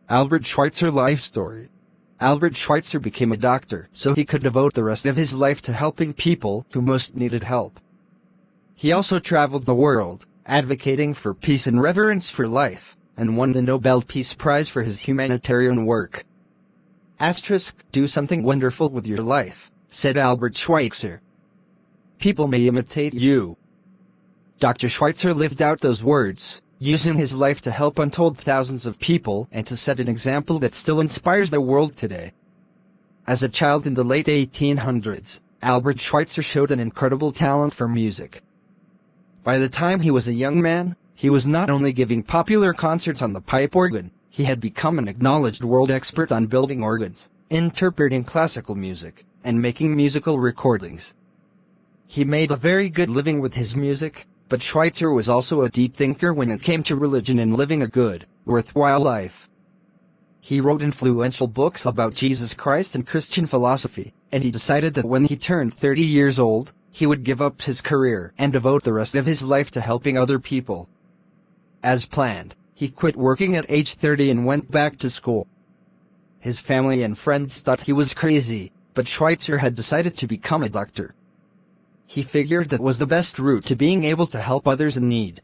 Albert Schweitzer Life Story. Albert Schweitzer became a doctor so he could devote the rest of his life to helping people who most needed help. He also traveled the world, advocating for peace and reverence for life, and won the Nobel Peace Prize for his humanitarian work. Do something wonderful with your life, said Albert Schweitzer. People may imitate you. Dr. Schweitzer lived out those words, using his life to help untold thousands of people and to set an example that still inspires the world today. As a child in the late 1800s, Albert Schweitzer showed an incredible talent for music. By the time he was a young man, he was not only giving popular concerts on the pipe organ, he had become an acknowledged world expert on building organs, interpreting classical music, and making musical recordings. He made a very good living with his music, but Schweitzer was also a deep thinker when it came to religion and living a good, worthwhile life. He wrote influential books about Jesus Christ and Christian philosophy, and he decided that when he turned 30 years old, he would give up his career and devote the rest of his life to helping other people. As planned, he quit working at age 30 and went back to school. His family and friends thought he was crazy, but Schweitzer had decided to become a doctor. He figured that was the best route to being able to help others in need.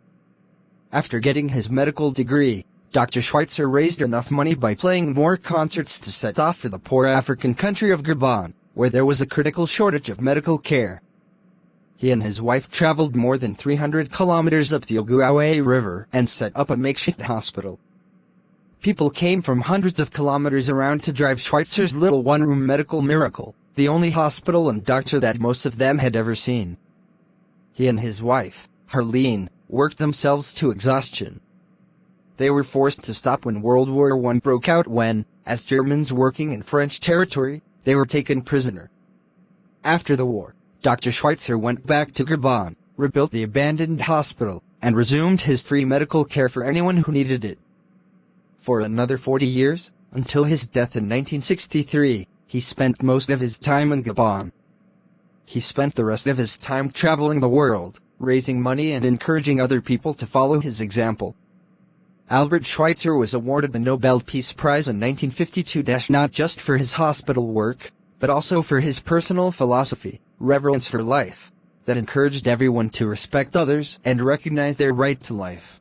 After getting his medical degree, Dr. Schweitzer raised enough money by playing more concerts to set off for the poor African country of Gabon, where there was a critical shortage of medical care. He and his wife traveled more than 300 kilometers up the Ogooué River and set up a makeshift hospital. People came from hundreds of kilometers around to drive Schweitzer's little one-room medical miracle, the only hospital and doctor that most of them had ever seen. He and his wife, Harleen, worked themselves to exhaustion. They were forced to stop when World War I broke out when, as Germans working in French territory, they were taken prisoner. After the war, Dr. Schweitzer went back to Gabon, rebuilt the abandoned hospital, and resumed his free medical care for anyone who needed it. For another 40 years, until his death in 1963, he spent most of his time in Gabon. He spent the rest of his time traveling the world, raising money and encouraging other people to follow his example. Albert Schweitzer was awarded the Nobel Peace Prize in 1952, not just for his hospital work, but also for his personal philosophy, reverence for life, that encouraged everyone to respect others and recognize their right to life.